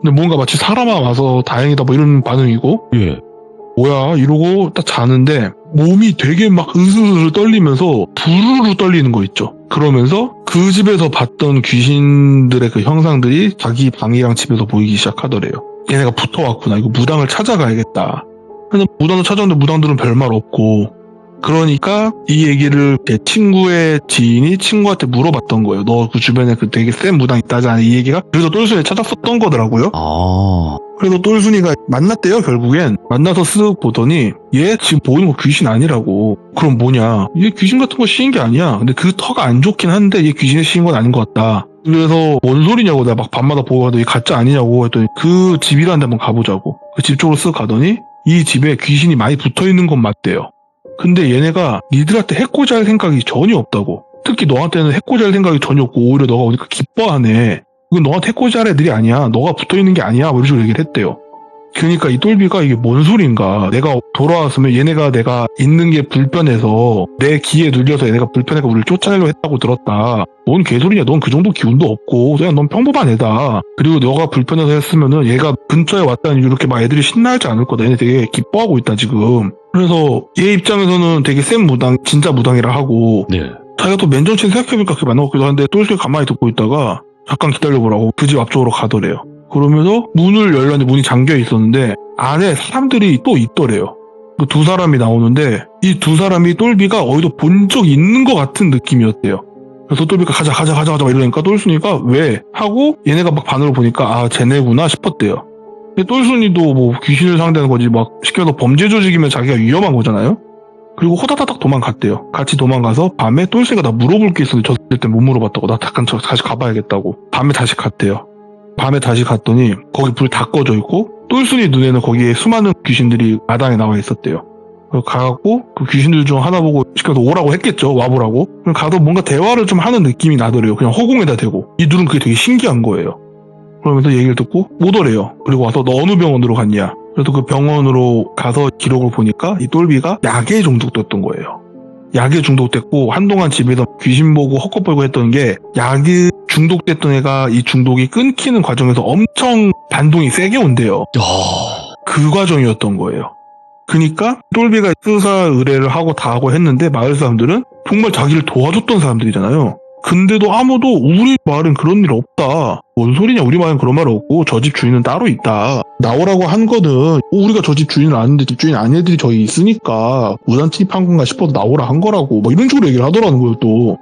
근데 뭔가 마치 사람아 와서 다행이다 뭐 이런 반응이고 예. 뭐야 이러고 딱 자는데 몸이 되게 막 으스스스 떨리면서 부르르 떨리는 거 있죠. 그러면서 그 집에서 봤던 귀신들의 그 형상들이 자기 방이랑 집에서 보이기 시작하더래요. 얘네가 붙어왔구나. 이거 무당을 찾아가야겠다. 근데 무당을 찾아왔는데 무당들은 별말 없고 그러니까 이 얘기를 제 친구의 지인이 친구한테 물어봤던 거예요. 너 그 주변에 그 되게 센 무당 있다지 않아? 이 얘기가 그래서 똘순이 찾았었던 거더라고요. 그래서 똘순이가 만났대요. 결국엔 만나서 쓱 보더니 얘 지금 보이는 거 귀신 아니라고. 그럼 뭐냐? 얘 귀신 같은 거 씌인 게 아니야. 근데 그 터가 안 좋긴 한데 얘 귀신에 씌인 건 아닌 것 같다. 그래서 뭔 소리냐고 내가 막 밤마다 보고 가도 얘 가짜 아니냐고 했더니 그 집이라는 데 한번 가보자고. 그 집 쪽으로 쓱 가더니 이 집에 귀신이 많이 붙어있는 건 맞대요. 근데 얘네가 니들한테 해코지 할 생각이 전혀 없다고. 특히 너한테는 해코지 할 생각이 전혀 없고 오히려 너가 오니까 기뻐하네. 이건 너한테 해코지 할 애들이 아니야. 너가 붙어있는 게 아니야. 뭐 이런 식으로 얘기를 했대요. 그러니까 이 똘비가 이게 뭔 소린가. 내가 돌아왔으면 얘네가 내가 있는 게 불편해서 내 기에 눌려서 얘네가 불편해서 우리를 쫓아내려고 했다고 들었다. 뭔 개소리냐. 넌 그 정도 기운도 없고 그냥 넌 평범한 애다. 그리고 너가 불편해서 했으면은 얘가 근처에 왔다니 이렇게 막 애들이 신나하지 않을 거다. 얘네 되게 기뻐하고 있다 지금. 그래서 얘 입장에서는 되게 센 무당, 진짜 무당이라 하고 네. 자기가 또 맨정신 생각해보니까 그게 맞는 것 같기도 한데 똘비가 가만히 듣고 있다가 잠깐 기다려보라고 그 집 앞쪽으로 가더래요. 그러면서 문을 열렸는데 문이 잠겨 있었는데 안에 사람들이 또 있더래요. 그 두 사람이 나오는데 이 두 사람이 똘비가 어디서 본 적 있는 것 같은 느낌이었대요. 그래서 똘비가 가자 막 이러니까 똘순이가 왜? 하고 얘네가 막 반응을 보니까 쟤네구나 싶었대요. 근데 똘순이도 뭐 귀신을 상대하는 거지 막 시켜서 범죄 조직이면 자기가 위험한 거잖아요. 그리고 호다다닥 도망갔대요. 같이 도망가서 밤에 똘순이가 나 물어볼 게 있었는데 저 때 못 물어봤다고. 나 잠깐 다시 가봐야겠다고. 밤에 다시 갔대요. 밤에 다시 갔더니 거기 불 다 꺼져 있고 똘순이 눈에는 거기에 수많은 귀신들이 마당에 나와 있었대요. 가갖고 그 귀신들 중 하나 보고 시켜서 오라고 했겠죠. 와보라고. 그럼 가서 뭔가 대화를 좀 하는 느낌이 나더래요. 그냥 허공에다 대고. 이 둘은 그게 되게 신기한 거예요. 그러면서 얘기를 듣고 못 오래요. 그리고 와서 너 어느 병원으로 갔냐. 그래서 그 병원으로 가서 기록을 보니까 이 똘비가 약에 중독됐던 거예요. 약에 중독됐고 한동안 집에서 귀신 보고 헛것벌고 했던 게 약에 중독됐던 애가 이 중독이 끊기는 과정에서 엄청 반동이 세게 온대요. 그 과정이었던 거예요. 그러니까 똘비가 수사 의뢰를 하고 다 하고 했는데 마을 사람들은 정말 자기를 도와줬던 사람들이잖아요. 근데도 아무도 우리 마을엔 그런 일 없다. 뭔 소리냐. 우리 마을엔 그런 말 없고 저 집 주인은 따로 있다. 나오라고 한 거는 우리가 저 집 주인을 아는데 집 주인 아닌 애들이 저기 있으니까 무단 침입한 건가 싶어서 나오라 한 거라고 막 이런 식으로 얘기를 하더라는 거예요 또.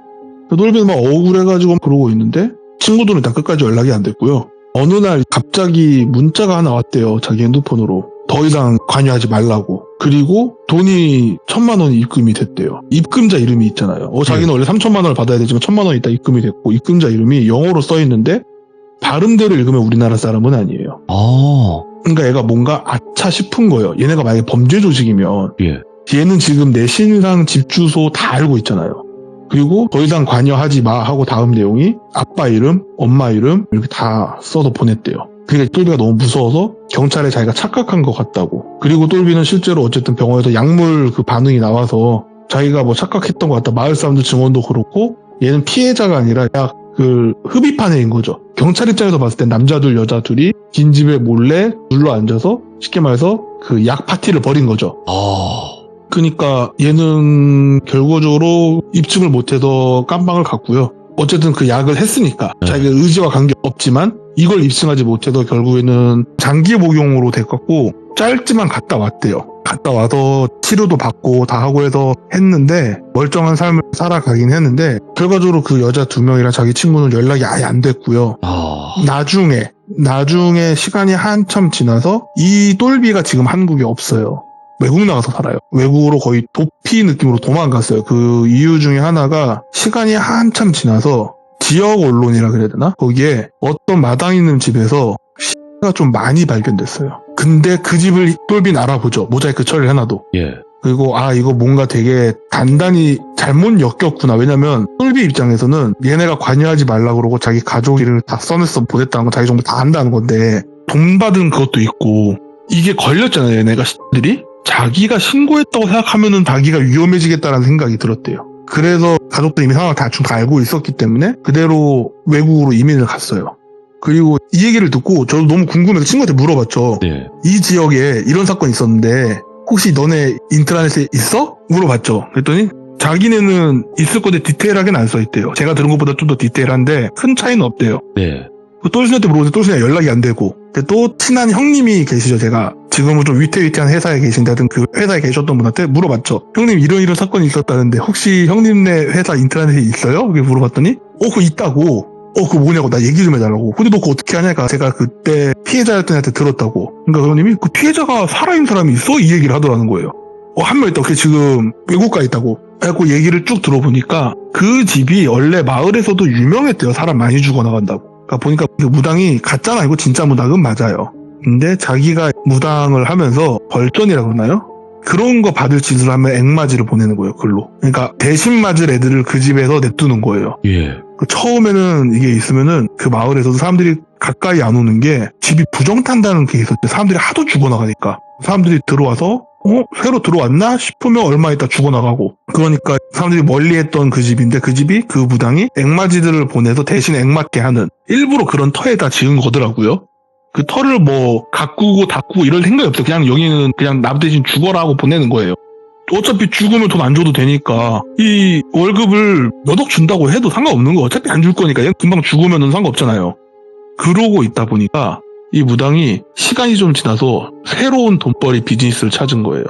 똘비는 막 억울해가지고 그러고 있는데 친구들은 일단 끝까지 연락이 안 됐고요. 어느 날 갑자기 문자가 하나 왔대요. 자기 핸드폰으로. 더 이상 관여하지 말라고. 그리고 돈이 1,000만 원이 입금이 됐대요. 입금자 이름이 있잖아요. 자기는 원래 3,000만 원을 받아야 되지만 1,000만 원 있다 입금이 됐고 입금자 이름이 영어로 써있는데 발음대로 읽으면 우리나라 사람은 아니에요. 그러니까 얘가 뭔가 아차 싶은 거예요. 얘네가 만약에 범죄 조직이면 얘는 지금 내 신상 집 주소 다 알고 있잖아요. 그리고 더 이상 관여하지 마 하고 다음 내용이 아빠 이름, 엄마 이름 이렇게 다 써서 보냈대요. 그러니까 똘비가 너무 무서워서 경찰에 자기가 착각한 것 같다고. 그리고 똘비는 실제로 어쨌든 병원에서 약물 그 반응이 나와서 자기가 뭐 착각했던 것 같다. 마을 사람들 증언도 그렇고 얘는 피해자가 아니라 약 그 흡입한 애인 거죠. 경찰 입장에서 봤을 땐 남자 둘 여자 둘이 긴 집에 몰래 눌러 앉아서 쉽게 말해서 그 약 파티를 벌인 거죠. 그러니까 얘는 결과적으로 입증을 못해서 깜빵을 갔고요. 어쨌든 그 약을 했으니까 자기가 의지와 관계없지만 이걸 입증하지 못해서 결국에는 장기 복용으로 됐고 짧지만 갔다 왔대요. 갔다 와서 치료도 받고 다 하고 해서 했는데 멀쩡한 삶을 살아가긴 했는데 결과적으로 그 여자 2명이랑 자기 친구는 연락이 아예 안 됐고요. 나중에 시간이 한참 지나서 이 똘비가 지금 한국에 없어요. 외국 나가서 살아요. 외국으로 거의 도피 느낌으로 도망갔어요. 그 이유 중에 하나가 시간이 한참 지나서 지역 언론이라 그래야 되나? 거기에 어떤 마당 있는 집에서 X가 좀 많이 발견됐어요. 근데 그 집을 똘비는 알아보죠. 모자이크 처리를 해놔도. 그리고 이거 뭔가 되게 단단히 잘못 엮였구나. 왜냐면 똘비 입장에서는 얘네가 관여하지 말라고 그러고 자기 가족을 다 써냈어 보냈다는 거 자기 정보 다 안다는 건데 돈 받은 그것도 있고 이게 걸렸잖아요. 얘네가 X들이. 자기가 신고했다고 생각하면은 자기가 위험해지겠다라는 생각이 들었대요. 그래서 가족들이 이미 상황을 대충 다 알고 있었기 때문에 그대로 외국으로 이민을 갔어요. 그리고 이 얘기를 듣고 저도 너무 궁금해서 친구한테 물어봤죠. 이 지역에 이런 사건이 있었는데 혹시 너네 인트라넷에 있어? 물어봤죠. 그랬더니 자기네는 있을 건데 디테일하게는 안 써있대요. 제가 들은 것보다 좀 더 디테일한데 큰 차이는 없대요. 똘순이한테 물어보는데 똘순이가 연락이 안 되고 근데 또 친한 형님이 계시죠. 제가 지금은 좀 위태위태한 회사에 계신다든 그 회사에 계셨던 분한테 물어봤죠. 형님 이런 사건이 있었다는데 혹시 형님네 회사 인트라넷에 있어요? 이렇게 물어봤더니 그거 있다고. 그거 뭐냐고 나 얘기 좀 해달라고. 근데 너 그거 어떻게 하냐니까 제가 그때 피해자였던 애한테 들었다고. 그러니까 형님이 그 피해자가 살아있는 사람이 있어? 이 얘기를 하더라는 거예요. 한 명 있다고. 걔 지금 외국가에 있다고. 그래갖고 얘기를 쭉 들어보니까 그 집이 원래 마을에서도 유명했대요. 사람 많이 죽어나간다고. 그러니까 보니까 그 무당이 가짜는 아니고 진짜 무당은 맞아요. 근데 자기가 무당을 하면서 벌전이라 그러나요? 그런 거 받을 짓을 하면 앵맞이를 보내는 거예요. 글로. 그러니까 대신 맞을 애들을 그 집에서 냅두는 거예요. 처음에는 이게 있으면은 그 마을에서도 사람들이 가까이 안 오는 게 집이 부정탄다는 게 있었대. 사람들이 하도 죽어나가니까. 사람들이 들어와서 새로 들어왔나 싶으면 얼마 있다 죽어나가고. 그러니까 사람들이 멀리했던 그 집인데 그 집이 그 무당이 앵맞이들을 보내서 대신 앵맞게 하는 일부러 그런 터에다 지은 거더라고요. 그 터를 뭐 가꾸고 닦고 이럴 생각이 없어요. 그냥 여기는 그냥 나 대신 죽어라 하고 보내는 거예요. 어차피 죽으면 돈 안 줘도 되니까 이 월급을 몇 억 준다고 해도 상관없는 거. 어차피 안 줄 거니까 얘 금방 죽으면 상관없잖아요. 그러고 있다 보니까 이 무당이 시간이 좀 지나서 새로운 돈벌이 비즈니스를 찾은 거예요.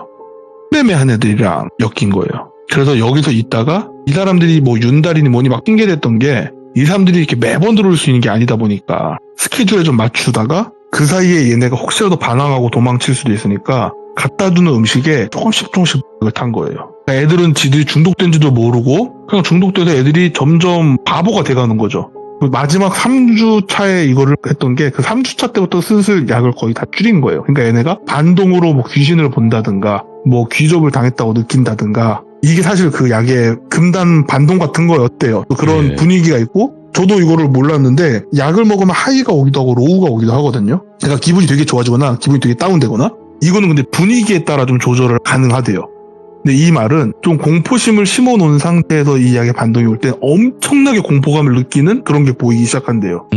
매매한 애들이랑 엮인 거예요. 그래서 여기서 있다가 이 사람들이 뭐 윤달이니 뭐니 막 핑계댔던 게 이 사람들이 이렇게 매번 들어올 수 있는 게 아니다 보니까 스케줄에 좀 맞추다가 그 사이에 얘네가 혹시라도 반항하고 도망칠 수도 있으니까 갖다 두는 음식에 조금씩 탄 거예요. 그러니까 애들은 지들이 중독된지도 모르고 그냥 중독돼서 애들이 점점 바보가 돼가는 거죠. 마지막 3주 차에 이거를 했던 게 그 3주차 때부터 슬슬 약을 거의 다 줄인 거예요. 그러니까 얘네가 반동으로 뭐 귀신을 본다든가 뭐 귀접을 당했다고 느낀다든가 이게 사실 그 약의 금단 반동 같은 거였대요. 그런 분위기가 있고 저도 이거를 몰랐는데 약을 먹으면 하이가 오기도 하고 로우가 오기도 하거든요. 제가 기분이 되게 좋아지거나 기분이 되게 다운되거나 이거는 근데 분위기에 따라 좀 조절을 가능하대요. 근데 이 말은 좀 공포심을 심어놓은 상태에서 이 약의 반동이 올 때 엄청나게 공포감을 느끼는 그런 게 보이기 시작한대요.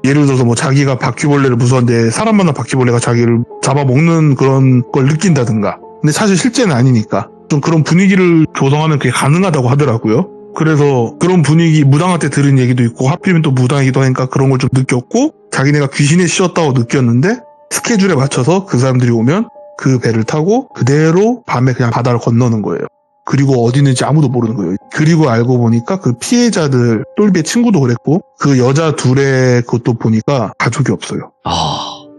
예를 들어서 뭐 자기가 바퀴벌레를 무서워하는데 사람 만난 바퀴벌레가 자기를 잡아먹는 그런 걸 느낀다든가. 근데 사실 실제는 아니니까 좀 그런 분위기를 조성하면 그게 가능하다고 하더라고요. 그래서 그런 분위기 무당한테 들은 얘기도 있고 하필이면 또 무당이기도 하니까 그런 걸 좀 느꼈고 자기네가 귀신에 씌었다고 느꼈는데 스케줄에 맞춰서 그 사람들이 오면 그 배를 타고 그대로 밤에 그냥 바다를 건너는 거예요. 그리고 어디 있는지 아무도 모르는 거예요. 그리고 알고 보니까 그 피해자들 똘비의 친구도 그랬고 그 여자 둘의 그것도 보니까 가족이 없어요.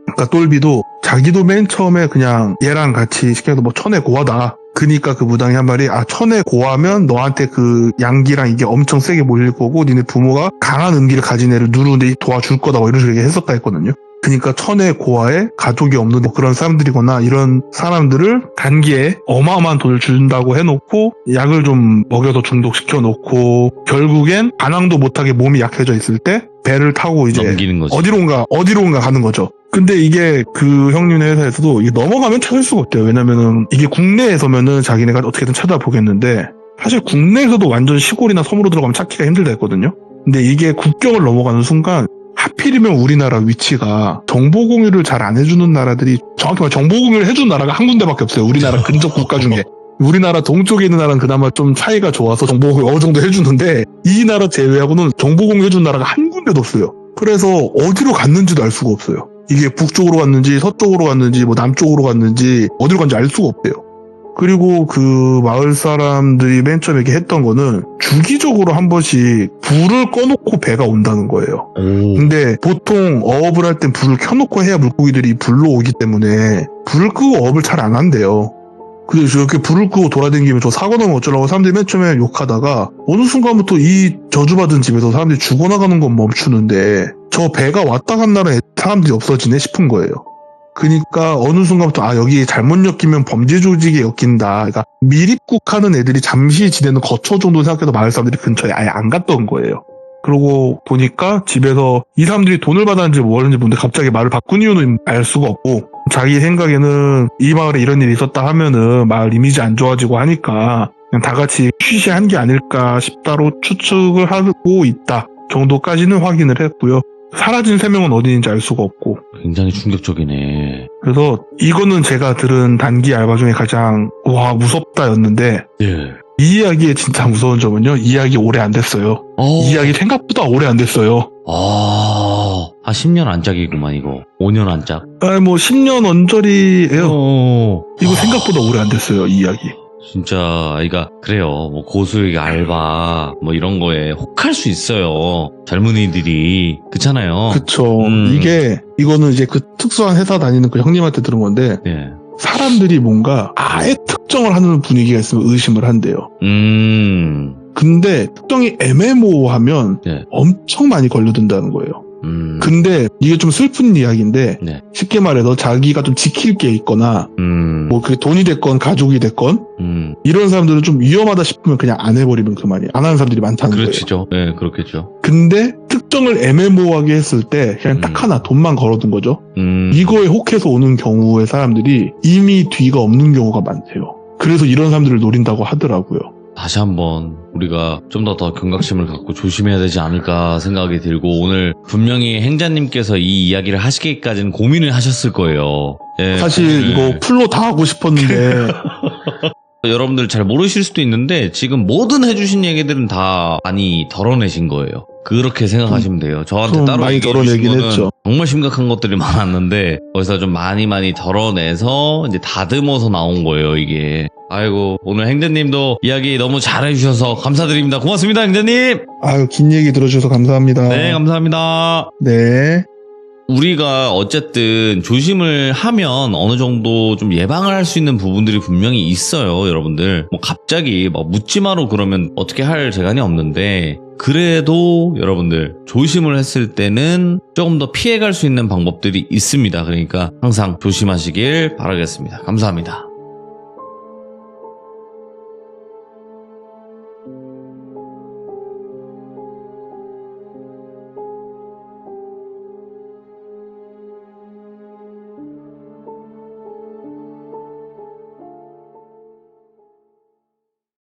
그러니까 똘비도 자기도 맨 처음에 그냥 얘랑 같이 시켜서 뭐 천에 고하다. 그니까 그 무당이 한 말이 천에 고하면 너한테 그 양기랑 이게 엄청 세게 몰릴 거고 니네 부모가 강한 음기를 가진 애를 누르는데 도와줄 거다 뭐 이런 식으로 했었다 했거든요. 그러니까 천의 고아에 가족이 없는 뭐 그런 사람들이거나 이런 사람들을 단기에 어마어마한 돈을 준다고 해놓고 약을 좀 먹여서 중독시켜 놓고 결국엔 반항도 못하게 몸이 약해져 있을 때 배를 타고 이제 넘기는 거지. 어디론가 가는 거죠. 근데 이게 그 형님 회사에서도 이게 넘어가면 찾을 수가 없대요. 왜냐면은 이게 국내에서면은 자기네가 어떻게든 찾아보겠는데 사실 국내에서도 완전 시골이나 섬으로 들어가면 찾기가 힘들다 했거든요. 근데 이게 국경을 넘어가는 순간 하필이면 우리나라 위치가 정보 공유를 잘 안 해주는 나라들이 정확히 말하면 정보 공유를 해주는 나라가 한 군데밖에 없어요. 우리나라 근접 국가 중에. 우리나라 동쪽에 있는 나라는 그나마 좀 사이가 좋아서 정보 공유 어느 정도 해주는데 이 나라 제외하고는 정보 공유 해주는 나라가 한 군데도 없어요. 그래서 어디로 갔는지도 알 수가 없어요. 이게 북쪽으로 갔는지 서쪽으로 갔는지 뭐 남쪽으로 갔는지 어디로 갔는지 알 수가 없대요. 그리고 그 마을 사람들이 맨 처음에 이렇게 했던 거는 주기적으로 한 번씩 불을 꺼놓고 배가 온다는 거예요. 근데 보통 어업을 할 땐 불을 켜놓고 해야 물고기들이 불로 오기 때문에 불을 끄고 어업을 잘 안 한대요. 근데 저렇게 불을 끄고 돌아다니면 저 사고 나면 어쩌라고 사람들이 맨 처음에 욕하다가 어느 순간부터 이 저주받은 집에서 사람들이 죽어나가는 건 멈추는데 저 배가 왔다 간 날은 사람들이 없어지네 싶은 거예요. 그러니까 어느 순간부터 여기 잘못 엮이면 범죄 조직에 엮인다. 그러니까 밀입국하는 애들이 잠시 지내는 거처 정도 생각해서 마을 사람들이 근처에 아예 안 갔던 거예요. 그러고 보니까 집에서 이 사람들이 돈을 받았는지 뭐였는지 모르는데 갑자기 말을 바꾼 이유는 알 수가 없고 자기 생각에는 이 마을에 이런 일이 있었다 하면은 마을 이미지 안 좋아지고 하니까 그냥 다 같이 쉬쉬한 게 아닐까 싶다로 추측을 하고 있다 정도까지는 확인을 했고요. 사라진 3명은 어디 있는지 알 수가 없고. 굉장히 충격적이네. 그래서 이거는 제가 들은 단기 알바 중에 가장 와 무섭다였는데 예. 이 이야기의 진짜 무서운 점은요. 이 이야기 오래 안 됐어요. 이 이야기 생각보다 오래 안 됐어요. 한 10년 안짝이구만 이거. 5년 안짝. 뭐 10년 언저리예요. 이거 생각보다 오래 안 됐어요. 이 이야기. 진짜 그러니까 그래요. 뭐 고수익 알바 뭐 이런 거에 혹할 수 있어요. 젊은이들이 그렇잖아요. 그쵸. 이거는 이제 그 특수한 회사 다니는 그 형님한테 들은 건데 예. 사람들이 뭔가 아예 특정을 하는 분위기가 있으면 의심을 한대요. 근데 특정이 애매모호하면 네. 엄청 많이 걸려든다는 거예요. 근데 이게 좀 슬픈 이야기인데 네. 쉽게 말해서 자기가 좀 지킬 게 있거나 뭐 그게 돈이 됐건 가족이 됐건 이런 사람들은 좀 위험하다 싶으면 그냥 안 해버리면 그만이에요. 안 하는 사람들이 많다는 거예요. 그렇죠. 네, 그렇겠죠. 근데 특정을 애매모호하게 했을 때 그냥 딱 하나 돈만 걸어둔 거죠. 이거에 혹해서 오는 경우의 사람들이 이미 뒤가 없는 경우가 많대요. 그래서 이런 사람들을 노린다고 하더라고요. 다시 한번 우리가 좀 더 경각심을 갖고 조심해야 되지 않을까 생각이 들고 오늘 분명히 행자님께서 이 이야기를 하시기까지는 고민을 하셨을 거예요. 예, 사실 이거 풀로 다 하고 싶었는데 여러분들 잘 모르실 수도 있는데 지금 모든 해주신 얘기들은 다 많이 덜어내신 거예요. 그렇게 생각하시면 돼요. 저한테 따로 많이 얘기해 주신 덜어내긴 거는 했죠. 정말 심각한 것들이 많았는데 거기서 좀 많이 덜어내서 이제 다듬어서 나온 거예요, 이게. 아이고, 오늘 행자님도 이야기 너무 잘해주셔서 감사드립니다. 고맙습니다, 행자님! 긴 얘기 들어주셔서 감사합니다. 네, 감사합니다. 네. 우리가 어쨌든 조심을 하면 어느 정도 좀 예방을 할 수 있는 부분들이 분명히 있어요, 여러분들. 뭐 갑자기 막 묻지마로 그러면 어떻게 할 재간이 없는데 그래도 여러분들 조심을 했을 때는 조금 더 피해갈 수 있는 방법들이 있습니다. 그러니까 항상 조심하시길 바라겠습니다. 감사합니다.